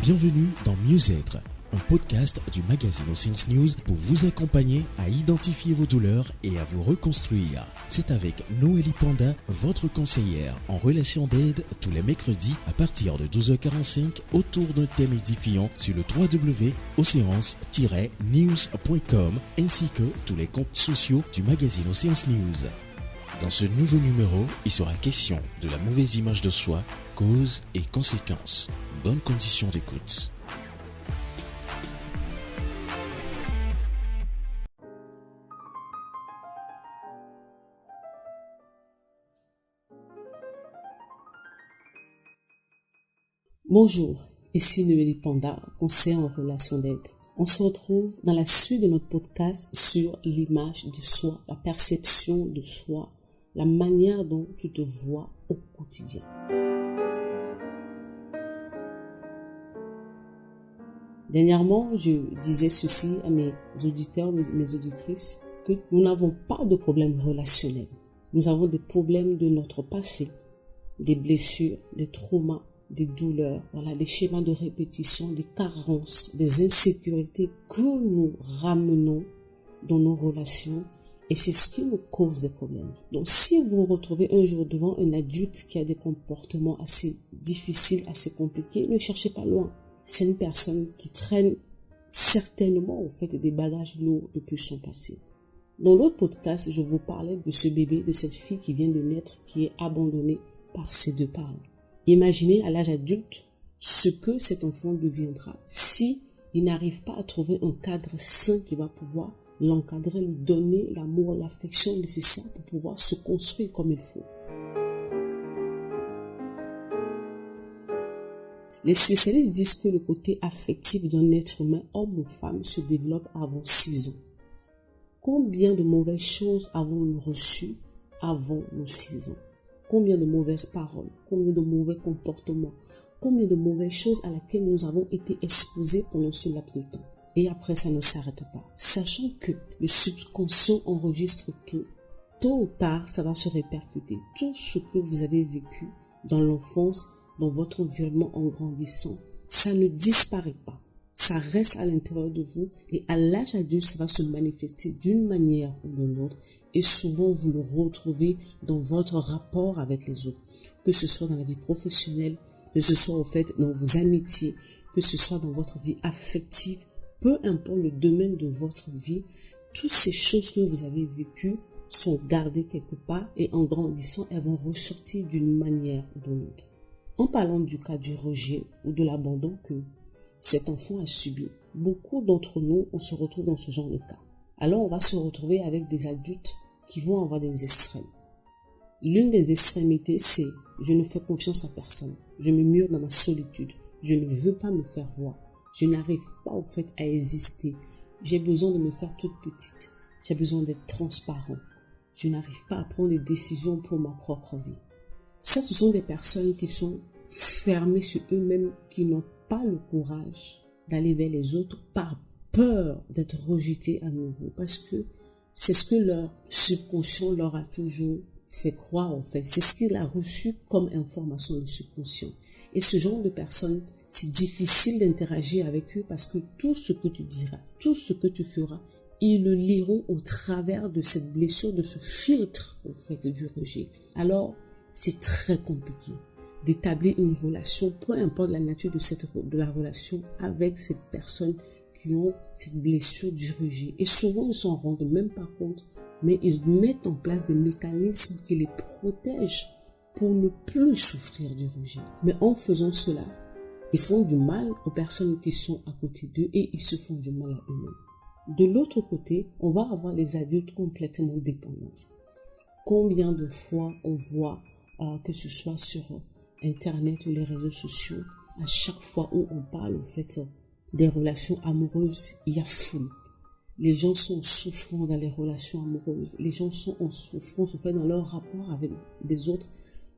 Bienvenue dans Mieux-être, un podcast du magazine Oceans News pour vous accompagner à identifier vos douleurs et à vous reconstruire. C'est avec Noélie Panda, votre conseillère en relation d'aide, tous les mercredis à partir de 12h45 autour d'un thème édifiant sur le www.oceans-news.com ainsi que tous les comptes sociaux du magazine Oceans News. Dans ce nouveau numéro, il sera question de la mauvaise image de soi, causes et conséquences. Bonnes conditions d'écoute. Bonjour, ici Noélie Panda, conseillère en relation d'aide. On se retrouve dans la suite de notre podcast sur l'image de soi, la perception de soi, la manière dont tu te vois au quotidien. Dernièrement, je disais ceci à mes auditeurs, mes auditrices, que nous n'avons pas de problème relationnel. Nous avons des problèmes de notre passé, des blessures, des traumas, des douleurs, des schémas de répétition, des carences, des insécurités que nous ramenons dans nos relations et c'est ce qui nous cause des problèmes. Donc si vous vous retrouvez un jour devant un adulte qui a des comportements assez difficiles, assez compliqués, ne cherchez pas loin. C'est une personne qui traîne certainement des bagages lourds depuis son passé. Dans l'autre podcast, je vous parlais de ce bébé, de cette fille qui vient de naître, qui est abandonnée par ses deux parents. Imaginez à l'âge adulte ce que cet enfant deviendra si il n'arrive pas à trouver un cadre sain qui va pouvoir l'encadrer, lui donner l'amour, l'affection nécessaire pour pouvoir se construire comme il faut. Les spécialistes disent que le côté affectif d'un être humain, homme ou femme, se développe avant 6 ans. Combien de mauvaises choses avons-nous reçues avant nos 6 ans? Combien de mauvaises paroles, combien de mauvais comportements, combien de mauvaises choses à laquelle nous avons été exposés pendant ce laps de temps. Et après, ça ne s'arrête pas. Sachant que le subconscient enregistre tout, tôt ou tard, ça va se répercuter. Tout ce que vous avez vécu dans l'enfance, dans votre environnement en grandissant, ça ne disparaît pas. Ça reste à l'intérieur de vous et à l'âge adulte, ça va se manifester d'une manière ou d'une autre. Et souvent, vous le retrouvez dans votre rapport avec les autres, que ce soit dans la vie professionnelle, que ce soit dans vos amitiés, que ce soit dans votre vie affective, peu importe le domaine de votre vie, toutes ces choses que vous avez vécues sont gardées quelque part et en grandissant, elles vont ressortir d'une manière ou d'une autre. En parlant du cas du rejet ou de l'abandon que cet enfant a subi, beaucoup d'entre nous, on se retrouve dans ce genre de cas. Alors, on va se retrouver avec des adultes qui vont avoir des extrêmes. L'une des extrémités, c'est « je ne fais confiance en personne, je me mure dans ma solitude, je ne veux pas me faire voir, je n'arrive pas à exister, j'ai besoin de me faire toute petite, j'ai besoin d'être transparent, je n'arrive pas à prendre des décisions pour ma propre vie ». Ça, ce sont des personnes qui sont fermées sur eux-mêmes, qui n'ont pas le courage d'aller vers les autres par peur d'être rejetés à nouveau, parce que c'est ce que leur subconscient leur a toujours fait croire C'est ce qu'il a reçu comme information du subconscient. Et ce genre de personnes, c'est difficile d'interagir avec eux parce que tout ce que tu diras, tout ce que tu feras, ils le liront au travers de cette blessure, de ce filtre du rejet. Alors, c'est très compliqué d'établir une relation, peu importe la nature de la relation avec cette personne qui ont cette blessure du rejet. Et souvent, ils s'en rendent même pas compte, mais ils mettent en place des mécanismes qui les protègent pour ne plus souffrir du rejet. Mais en faisant cela, ils font du mal aux personnes qui sont à côté d'eux et ils se font du mal à eux-mêmes. De l'autre côté, on va avoir des adultes complètement dépendants. Combien de fois on voit, que ce soit sur Internet ou les réseaux sociaux, à chaque fois où on parle des relations amoureuses, il y a foule. Les gens sont en souffrance dans les relations amoureuses. Les gens sont en souffrance dans leur rapport avec des autres,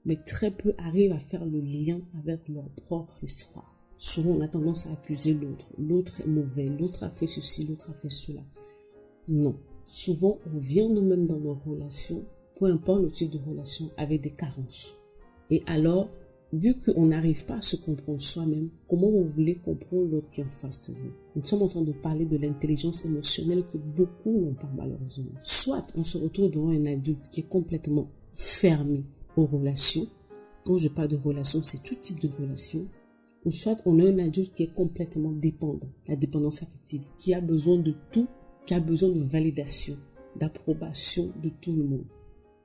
mais très peu arrivent à faire le lien avec leur propre histoire. Souvent, on a tendance à accuser l'autre. L'autre est mauvais, l'autre a fait ceci, l'autre a fait cela. Non. Souvent, on vient nous-mêmes dans nos relations, peu importe le type de relation, avec des carences. Et alors, Vu qu'on n'arrive pas à se comprendre soi-même, comment vous voulez comprendre l'autre qui est en face de vous? Nous sommes en train de parler de l'intelligence émotionnelle que beaucoup n'ont pas malheureusement. Soit on se retrouve devant un adulte qui est complètement fermé aux relations. Quand je parle de relations, c'est tout type de relations. Ou soit on a un adulte qui est complètement dépendant, la dépendance affective, qui a besoin de tout, qui a besoin de validation, d'approbation de tout le monde,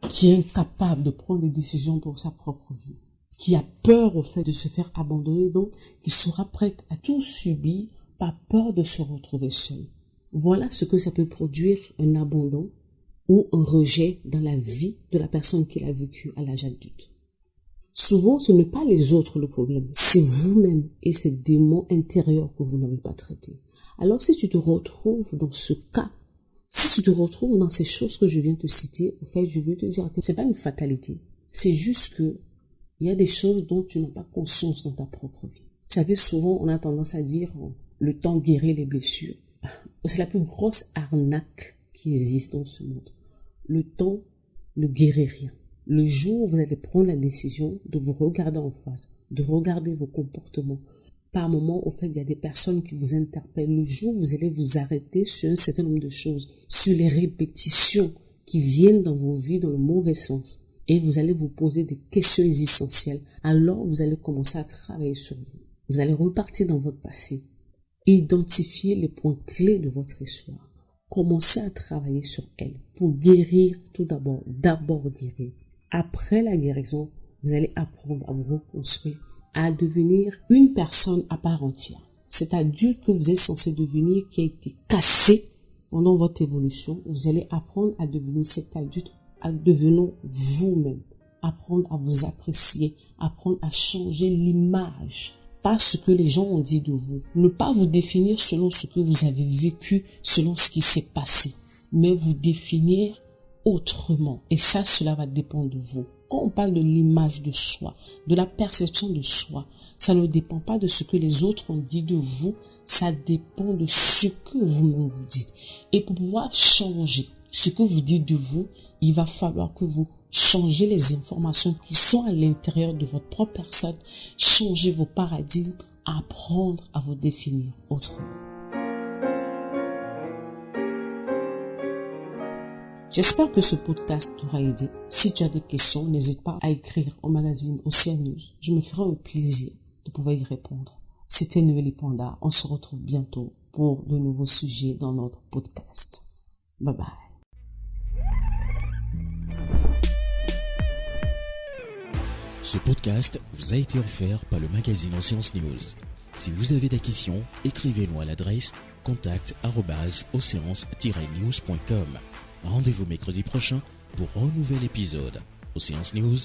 qui est incapable de prendre des décisions pour sa propre vie, qui a peur au fait de se faire abandonner, donc qui sera prête à tout subir par peur de se retrouver seul. Voilà ce que ça peut produire, un abandon ou un rejet dans la vie de la personne qui l'a vécu à l'âge adulte. Souvent, ce n'est pas les autres le problème, c'est vous-même et ces démons intérieurs que vous n'avez pas traités. Alors si tu te retrouves dans ce cas, si tu te retrouves dans ces choses que je viens de te citer, en fait, je veux te dire que c'est pas une fatalité. C'est juste que il y a des choses dont tu n'as pas conscience dans ta propre vie. Vous savez, souvent, on a tendance à dire le temps guérit les blessures. C'est la plus grosse arnaque qui existe dans ce monde. Le temps ne guérit rien. Le jour où vous allez prendre la décision de vous regarder en face, de regarder vos comportements, par moment, au fait, il y a des personnes qui vous interpellent. Le jour où vous allez vous arrêter sur un certain nombre de choses, sur les répétitions qui viennent dans vos vies dans le mauvais sens, et vous allez vous poser des questions existentielles, alors vous allez commencer à travailler sur vous. Vous allez repartir dans votre passé, identifier les points clés de votre histoire, commencer à travailler sur elle pour guérir tout d'abord guérir. Après la guérison, vous allez apprendre à vous reconstruire, à devenir une personne à part entière. Cet adulte que vous êtes censé devenir qui a été cassé pendant votre évolution, vous allez apprendre à devenir cet adulte en devenant vous-même. Apprendre à vous apprécier, apprendre à changer l'image, pas ce que les gens ont dit de vous. Ne pas vous définir selon ce que vous avez vécu, selon ce qui s'est passé, mais vous définir autrement. Et ça, cela va dépendre de vous. Quand on parle de l'image de soi, de la perception de soi, ça ne dépend pas de ce que les autres ont dit de vous, ça dépend de ce que vous-même vous dites. Et pour pouvoir changer ce que vous dites de vous, il va falloir que vous changez les informations qui sont à l'intérieur de votre propre personne, changez vos paradigmes, apprendre à vous définir autrement. J'espère que ce podcast t'aura aidé. Si tu as des questions, n'hésite pas à écrire au magazine Océan News. Je me ferai un plaisir de pouvoir y répondre. C'était Noélie Panda. On se retrouve bientôt pour de nouveaux sujets dans notre podcast. Bye bye. Ce podcast vous a été offert par le magazine Océan News. Si vous avez des questions, écrivez-nous à l'adresse contact@oceans-news.com. Rendez-vous mercredi prochain pour un nouvel épisode. Océan News,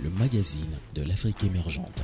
le magazine de l'Afrique émergente.